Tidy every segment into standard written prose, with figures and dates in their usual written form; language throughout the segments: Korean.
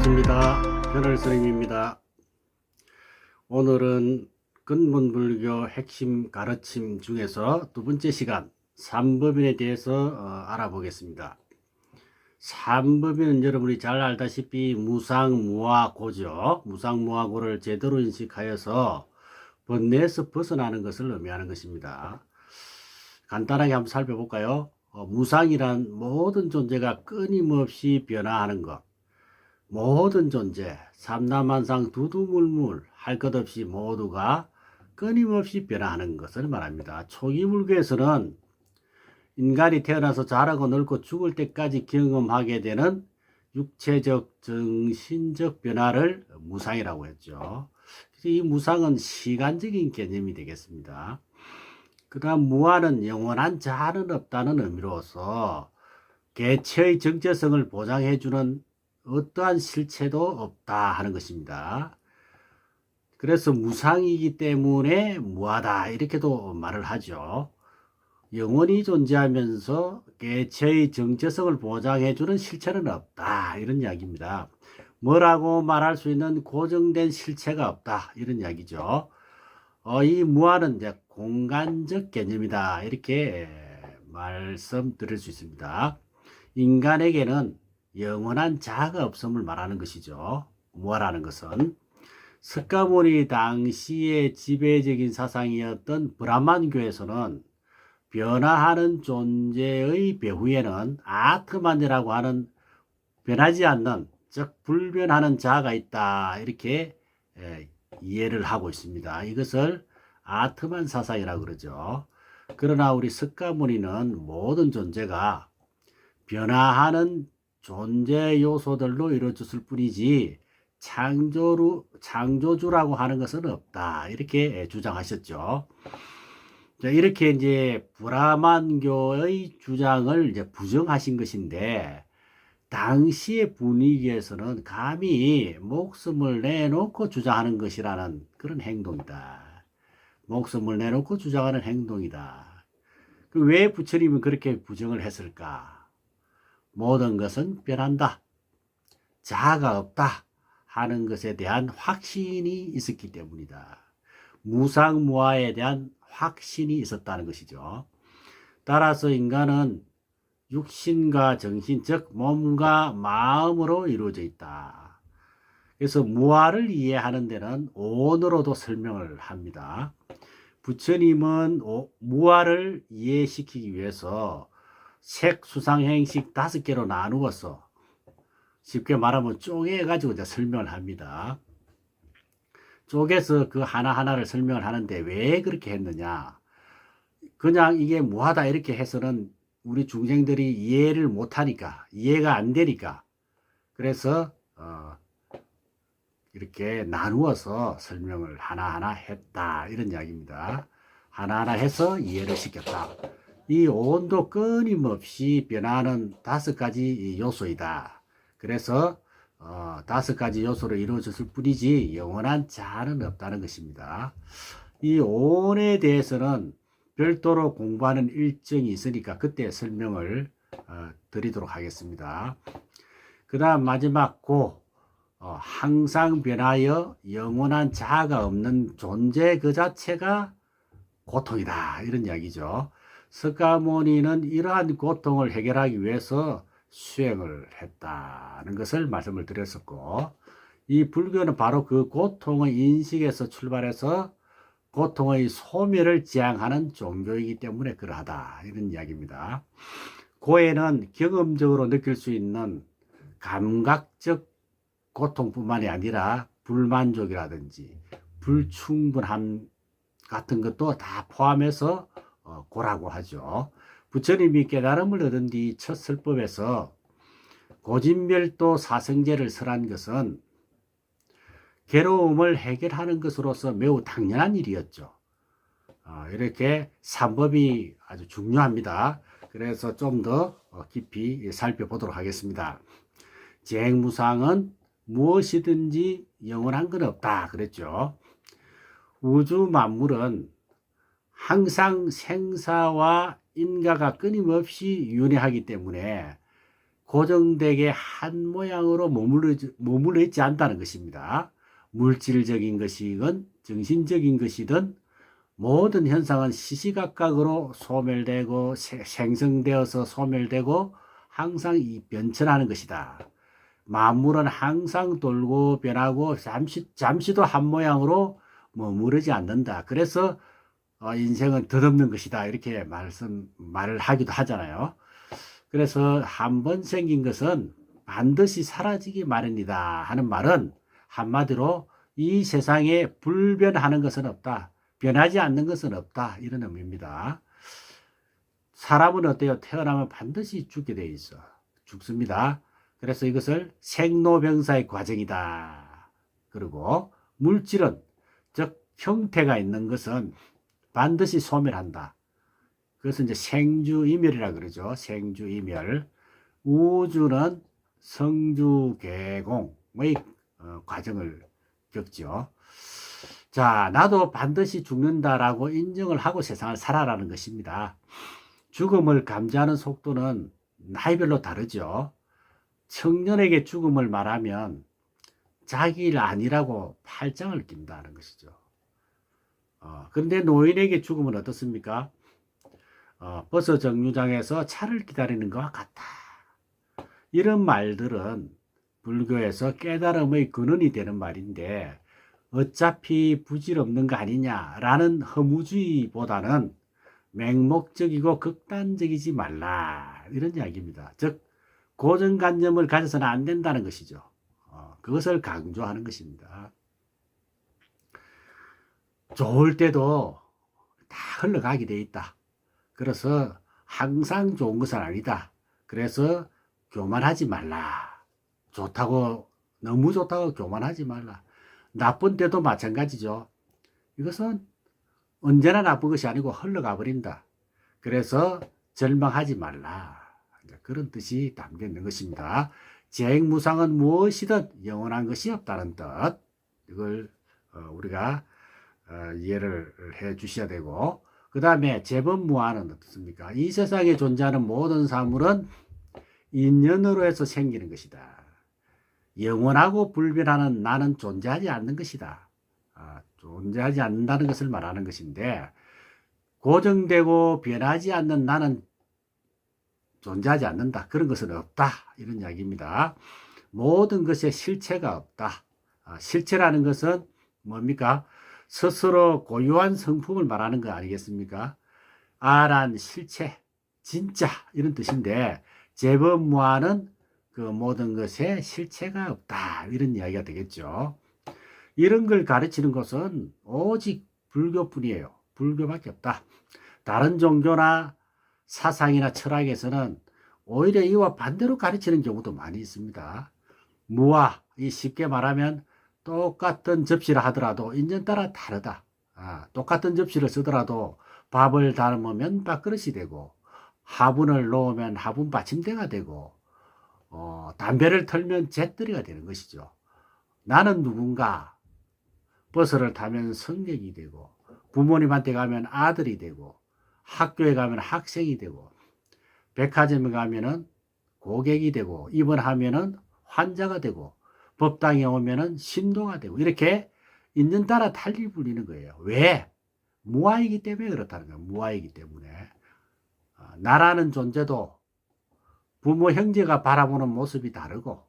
반갑습니다. 변할스님입니다. 오늘은 근본불교 핵심 가르침 중에서 두 번째 시간 삼법인에 대해서 알아보겠습니다. 삼법인은 여러분이 잘 알다시피 무상무화고죠. 무상무화고를 제대로 인식하여서 번뇌에서 벗어나는 것을 의미하는 것입니다. 간단하게 한번 살펴볼까요? 무상이란 모든 존재가 끊임없이 변화하는 것, 모든 존재, 삼라만상 두두물물 할 것 없이 모두가 끊임없이 변화하는 것을 말합니다. 초기 불교에서는 인간이 태어나서 자라고 늙고 죽을 때까지 경험하게 되는 육체적, 정신적 변화를 무상이라고 했죠. 이 무상은 시간적인 개념이 되겠습니다. 그 다음 무한은 영원한 자아는 없다는 의미로서 개체의 정체성을 보장해주는 어떠한 실체도 없다 하는 것입니다. 그래서 무상이기 때문에 무하다 이렇게도 말을 하죠. 영원히 존재하면서 개체의 정체성을 보장해주는 실체는 없다 이런 이야기입니다. 뭐라고 말할 수 있는 고정된 실체가 없다 이런 이야기죠. 이 무한은 이제 공간적 개념이다 이렇게 말씀드릴 수 있습니다. 인간에게는 영원한 자아가 없음을 말하는 것이죠. 무아라는 것은 석가모니 당시의 지배적인 사상이었던 브라만교에서는 변화하는 존재의 배후에는 아트만이라고 하는 변하지 않는, 즉 불변하는 자아가 있다 이렇게 이해를 하고 있습니다. 이것을 아트만 사상이라고 그러죠. 그러나 우리 석가모니는 모든 존재가 변화하는 존재 요소들로 이루어졌을 뿐이지 창조주라고 하는 것은 없다 이렇게 주장하셨죠. 이렇게 이제 브라만교의 주장을 이제 부정하신 것인데, 당시의 분위기에서는 감히 목숨을 내놓고 주장하는 것이라는 그런 행동이다. 목숨을 내놓고 주장하는 행동이다. 왜 부처님은 그렇게 부정을 했을까? 모든 것은 변한다, 자아가 없다 하는 것에 대한 확신이 있었기 때문이다. 무상무화에 대한 확신이 있었다는 것이죠. 따라서 인간은 육신과 정신, 즉 몸과 마음으로 이루어져 있다. 그래서 무화를 이해하는 데는 오온으로도 설명을 합니다. 부처님은 무화를 이해시키기 위해서 색, 수상, 행식 5개로 나누어서 쉽게 말하면 쪼개가지고 이제 설명을 합니다. 쪼개서 그 하나하나를 설명을 하는데 왜 그렇게 했느냐? 그냥 이게 무하다 이렇게 해서는 우리 중생들이 이해를 못하니까, 이해가 안 되니까, 그래서 이렇게 나누어서 설명을 하나하나 했다 이런 이야기입니다. 하나하나 해서 이해를 시켰다. 이 온도 끊임없이 변하는 5가지 요소이다. 그래서 5가지 요소로 이루어졌을 뿐이지 영원한 자아는 없다는 것입니다. 이 온에 대해서는 별도로 공부하는 일정이 있으니까 그때 설명을 드리도록 하겠습니다. 그 다음 마지막 항상 변하여 영원한 자아가 없는 존재 그 자체가 고통이다 이런 이야기죠. 석가모니는 이러한 고통을 해결하기 위해서 수행을 했다는 것을 말씀을 드렸었고, 이 불교는 바로 그 고통의 인식에서 출발해서 고통의 소멸을 지향하는 종교이기 때문에 그러하다 이런 이야기입니다. 고에는 경험적으로 느낄 수 있는 감각적 고통뿐만이 아니라 불만족이라든지 불충분함 같은 것도 다 포함해서 고라고 하죠. 부처님이 깨달음을 얻은 뒤 첫 설법에서 고진멸도 사성제를 설한 것은 괴로움을 해결하는 것으로서 매우 당연한 일이었죠. 이렇게 삼법이 아주 중요합니다. 그래서 좀 더 깊이 살펴보도록 하겠습니다. 재행무상은 무엇이든지 영원한 건 없다 그랬죠. 우주 만물은 항상 생사와 인가가 끊임없이 윤회하기 때문에 고정되게 한 모양으로 머물러 있지 않다는 것입니다. 물질적인 것이건 정신적인 것이든 모든 현상은 시시각각으로 소멸되고 생성되어서 소멸되고 항상 변천하는 것이다. 만물은 항상 돌고 변하고 잠시도 한 모양으로 머무르지 않는다. 그래서 인생은 덧없는 것이다. 이렇게 말을 하기도 하잖아요. 그래서 한 번 생긴 것은 반드시 사라지기 마련이다 하는 말은 한마디로 이 세상에 불변하는 것은 없다. 변하지 않는 것은 없다. 이런 의미입니다. 사람은 어때요? 태어나면 반드시 죽게 돼 있어. 죽습니다. 그래서 이것을 생로병사의 과정이다. 그리고 물질은, 즉 형태가 있는 것은 반드시 소멸한다. 그것은 이제 생주이멸이라 그러죠. 생주이멸. 우주는 성주개공의 과정을 겪죠. 자, 나도 반드시 죽는다라고 인정을 하고 세상을 살아라는 것입니다. 죽음을 감지하는 속도는 나이별로 다르죠. 청년에게 죽음을 말하면 자기 일 아니라고 팔짱을 낀다는 것이죠. 그런데 노인에게 죽음은 어떻습니까? 버스 정류장에서 차를 기다리는 것과 같다. 이런 말들은 불교에서 깨달음의 근원이 되는 말인데 어차피 부질없는 거 아니냐라는 허무주의보다는 맹목적이고 극단적이지 말라 이런 이야기입니다. 즉 고정관념을 가져서는 안 된다는 것이죠. 그것을 강조하는 것입니다. 좋을 때도 다 흘러가게 돼 있다. 그래서 항상 좋은 것은 아니다. 그래서 교만하지 말라. 너무 좋다고 교만하지 말라. 나쁜 때도 마찬가지죠. 이것은 언제나 나쁜 것이 아니고 흘러가 버린다. 그래서 절망하지 말라. 그런 뜻이 담겨 있는 것입니다. 재행무상은 무엇이든 영원한 것이 없다는 뜻. 이걸 우리가 이해를 해 주셔야 되고, 그 다음에 재범무한은 어떻습니까? 이 세상에 존재하는 모든 사물은 인연으로 해서 생기는 것이다. 영원하고 불변하는 나는 존재하지 않는 것이다. 존재하지 않는다는 것을 말하는 것인데, 고정되고 변하지 않는 나는 존재하지 않는다. 그런 것은 없다. 이런 이야기입니다. 모든 것에 실체가 없다. 실체라는 것은 뭡니까? 스스로 고유한 성품을 말하는 거 아니겠습니까? 아란 실체, 진짜 이런 뜻인데 재범무한은 그 모든 것에 실체가 없다. 이런 이야기가 되겠죠. 이런 걸 가르치는 것은 오직 불교뿐이에요. 불교밖에 없다. 다른 종교나 사상이나 철학에서는 오히려 이와 반대로 가르치는 경우도 많이 있습니다. 무아, 쉽게 말하면 똑같은 접시를 하더라도 인연 따라 다르다. 똑같은 접시를 쓰더라도 밥을 담으면 밥그릇이 되고 화분을 놓으면 화분 받침대가 되고 담배를 털면 잿더리가 되는 것이죠. 나는 누군가 버스를 타면 승객이 되고 부모님한테 가면 아들이 되고 학교에 가면 학생이 되고 백화점에 가면은 고객이 되고 입원하면은 환자가 되고 법당에 오면은 신도가 되고 이렇게 인연 따라 달리 불리는 거예요. 왜? 무아이기 때문에 그렇다는 거예요. 무아이기 때문에. 나라는 존재도 부모 형제가 바라보는 모습이 다르고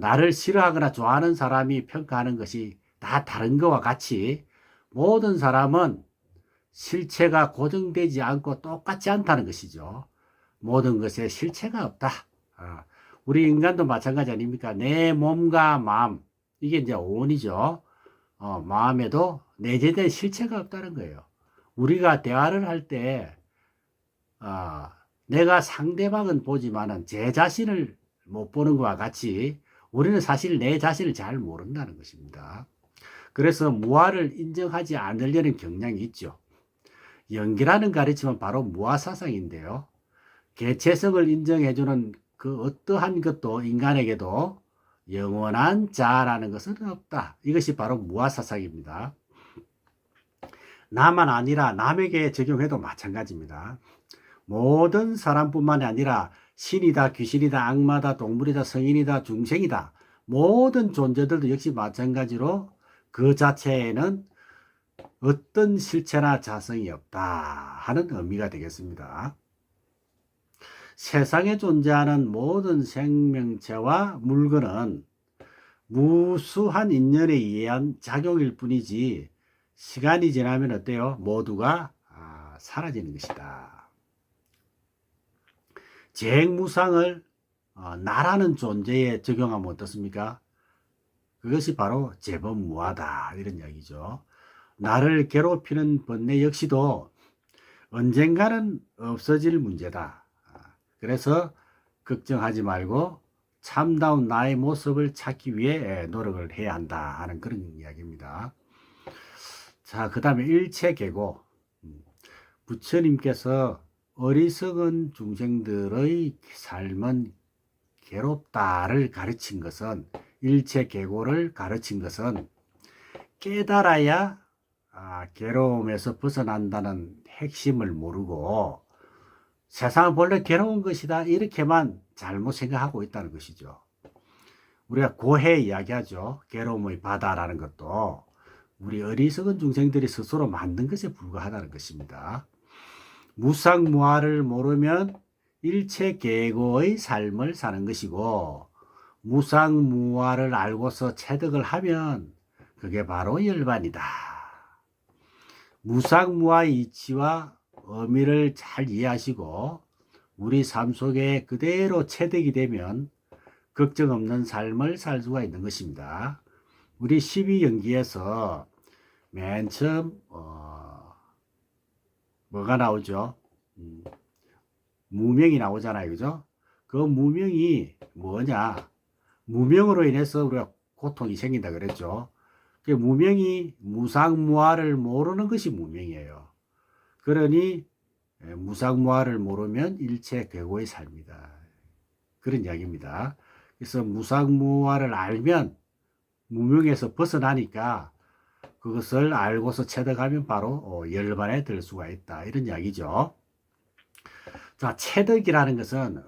나를 싫어하거나 좋아하는 사람이 평가하는 것이 다 다른 것과 같이 모든 사람은 실체가 고정되지 않고 똑같지 않다는 것이죠. 모든 것에 실체가 없다. 우리 인간도 마찬가지 아닙니까? 내 몸과 마음, 이게 이제 오온이죠. 마음에도 내재된 실체가 없다는 거예요. 우리가 대화를 할 때, 내가 상대방은 보지만은 제 자신을 못 보는 것과 같이 우리는 사실 내 자신을 잘 모른다는 것입니다. 그래서 무아를 인정하지 않으려는 경향이 있죠. 연기라는 가르침은 바로 무아사상인데요. 개체성을 인정해주는 그 어떠한 것도 인간에게도 영원한 자라는 것은 없다. 이것이 바로 무아사상입니다. 나만 아니라 남에게 적용해도 마찬가지입니다. 모든 사람뿐만이 아니라 신이다, 귀신이다, 악마다, 동물이다, 성인이다, 중생이다. 모든 존재들도 역시 마찬가지로 그 자체에는 어떤 실체나 자성이 없다 하는 의미가 되겠습니다. 세상에 존재하는 모든 생명체와 물건은 무수한 인연에 의한 작용일 뿐이지 시간이 지나면 어때요? 모두가 사라지는 것이다. 재행무상을 나라는 존재에 적용하면 어떻습니까? 그것이 바로 재범무하다 이런 이야기죠. 나를 괴롭히는 번뇌 역시도 언젠가는 없어질 문제다. 그래서 걱정하지 말고 참다운 나의 모습을 찾기 위해 노력을 해야 한다 하는 그런 이야기입니다. 자, 그 다음에 일체계고. 부처님께서 어리석은 중생들의 삶은 괴롭다를 가르친 것은, 일체계고를 가르친 것은 깨달아야 괴로움에서 벗어난다는 핵심을 모르고 세상은 본래 괴로운 것이다 이렇게만 잘못 생각하고 있다는 것이죠. 우리가 고해 이야기하죠. 괴로움의 바다라는 것도 우리 어리석은 중생들이 스스로 만든 것에 불과하다는 것입니다. 무상무화를 모르면 일체계고의 삶을 사는 것이고, 무상무화를 알고서 체득을 하면 그게 바로 열반이다. 무상무화의 이치와 의미를 잘 이해하시고 우리 삶 속에 그대로 체득이 되면 걱정 없는 삶을 살 수가 있는 것입니다. 우리 12연기에서 맨 처음 뭐가 나오죠? 무명이 나오잖아요. 그죠? 그 무명이 뭐냐? 무명으로 인해서 우리가 고통이 생긴다 그랬죠. 그 무명이 무상무화를 모르는 것이 무명이에요. 그러니 무상무화를 모르면 일체괴고의 삶이다. 그런 이야기입니다. 그래서 무상무화를 알면 무명에서 벗어나니까 그것을 알고서 체득하면 바로 열반에 들 수가 있다. 이런 이야기죠. 자, 체득이라는 것은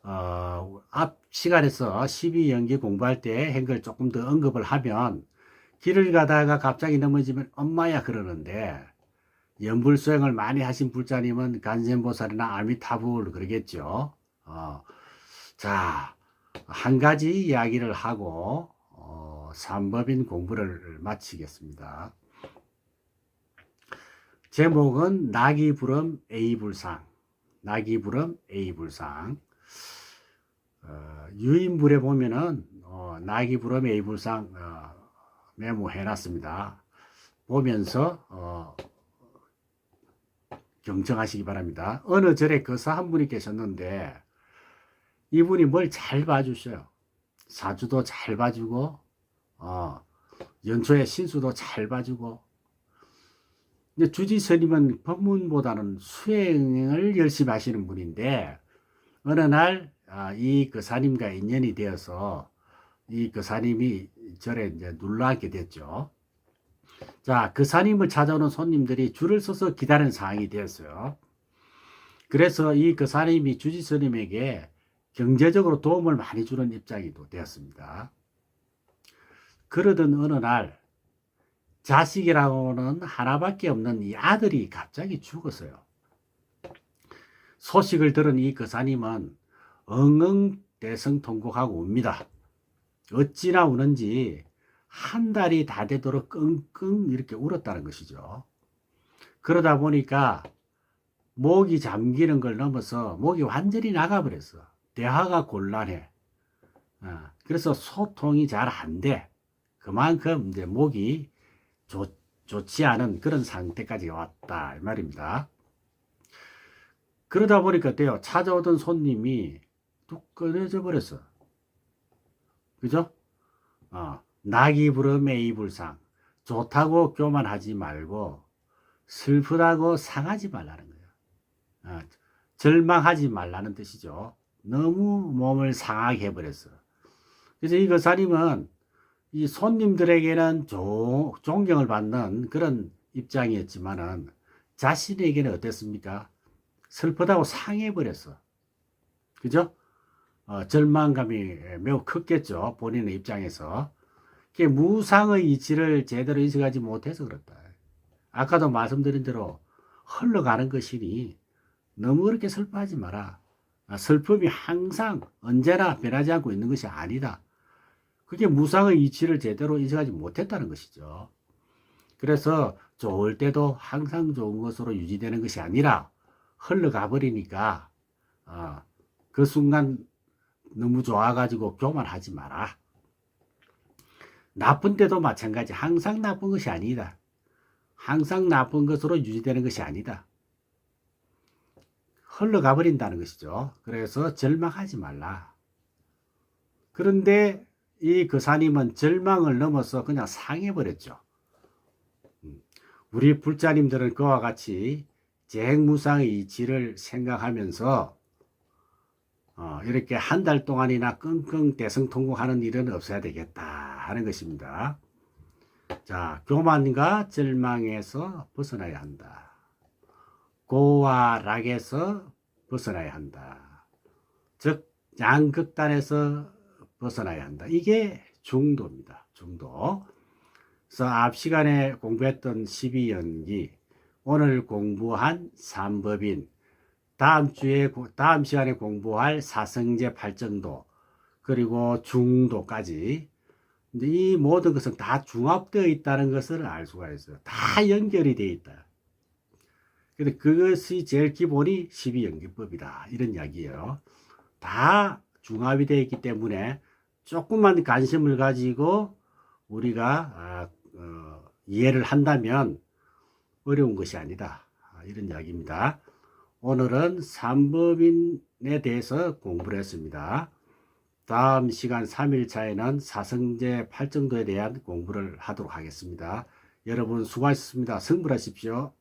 앞 시간에서 12연기 공부할 때 한걸 조금 더 언급을 하면, 길을 가다가 갑자기 넘어지면 엄마야 그러는데, 연불수행을 많이 하신 불자님은 간센보살이나 아미타불 그러겠죠. 자, 한 가지 이야기를 하고 삼법인 공부를 마치겠습니다. 제목은 나기불엄 A불상. 나기불엄 A불상. 유인불에 보면은 나기불엄 A불상 메모해 놨습니다. 보면서 경청하시기 바랍니다. 어느 절에 거사 한 분이 계셨는데 이분이 뭘 잘 봐주셔요. 사주도 잘 봐주고 연초에 신수도 잘 봐주고. 근데 주지스님은 법문보다는 수행을 열심히 하시는 분인데, 어느 날 이 거사님과 인연이 되어서 이 거사님이 절에 이제 눌러앉게 됐죠. 자, 거사님을 찾아오는 손님들이 줄을 서서 기다리는 상황이 되었어요. 그래서 이 거사님이 주지스님에게 경제적으로 도움을 많이 주는 입장이 되었습니다. 그러던 어느 날 자식이라고는 하나밖에 없는 이 아들이 갑자기 죽었어요. 소식을 들은 이 거사님은 엉엉대성통곡하고 웁니다. 어찌나 우는지 한 달이 다 되도록 끙끙 이렇게 울었다는 것이죠. 그러다 보니까 목이 잠기는 걸 넘어서 목이 완전히 나가버렸어. 대화가 곤란해. 그래서 소통이 잘 안 돼. 그만큼 이제 목이 좋지 않은 그런 상태까지 왔다 이 말입니다. 그러다 보니까 어때요? 찾아오던 손님이 뚝 끊어져 버렸어. 그죠? 나기불엄 A불상. 좋다고 교만하지 말고 슬프다고 상하지 말라는 거예요. 절망하지 말라는 뜻이죠. 너무 몸을 상하게 해버렸어. 그래서 이 거사님은 이 손님들에게는 존경을 받는 그런 입장이었지만은 자신에게는 어땠습니까? 슬프다고 상해버렸어. 그죠? 절망감이 매우 컸겠죠. 본인의 입장에서. 그게 무상의 이치를 제대로 인식하지 못해서 그렇다. 아까도 말씀드린 대로 흘러가는 것이니 너무 그렇게 슬퍼하지 마라. 슬픔이 항상 언제나 변하지 않고 있는 것이 아니다. 그게 무상의 이치를 제대로 인식하지 못했다는 것이죠. 그래서 좋을 때도 항상 좋은 것으로 유지되는 것이 아니라 흘러가 버리니까 그 순간 너무 좋아가지고 교만하지 마라. 나쁜 때도 마찬가지. 항상 나쁜 것이 아니다. 항상 나쁜 것으로 유지되는 것이 아니다. 흘러가 버린다는 것이죠. 그래서 절망하지 말라. 그런데 이 거사님은 절망을 넘어서 그냥 상해버렸죠. 우리 불자님들은 그와 같이 재행무상의 이치를 생각하면서 이렇게 한 달 동안이나 끙끙 대성통곡하는 일은 없어야 되겠다 하는 것입니다. 자, 교만과 절망에서 벗어나야 한다. 고와 락에서 벗어나야 한다. 즉 양극단에서 벗어나야 한다. 이게 중도입니다. 중도. 그래서 앞 시간에 공부했던 12연기, 오늘 공부한 삼법인, 다음 시간에 공부할 사성제 팔정도, 그리고 중도까지 이 모든 것은 다 중합되어 있다는 것을 알 수가 있어요. 다 연결이 되어 있다. 근데 그것이 제일 기본이 12연기법이다. 이런 이야기예요. 다 중합이 되어 있기 때문에 조금만 관심을 가지고 우리가 이해를 한다면 어려운 것이 아니다. 이런 이야기입니다. 오늘은 삼법인에 대해서 공부를 했습니다. 다음 시간 3일차에는 사성제 팔정도에 대한 공부를 하도록 하겠습니다. 여러분 수고하셨습니다. 성불하십시오.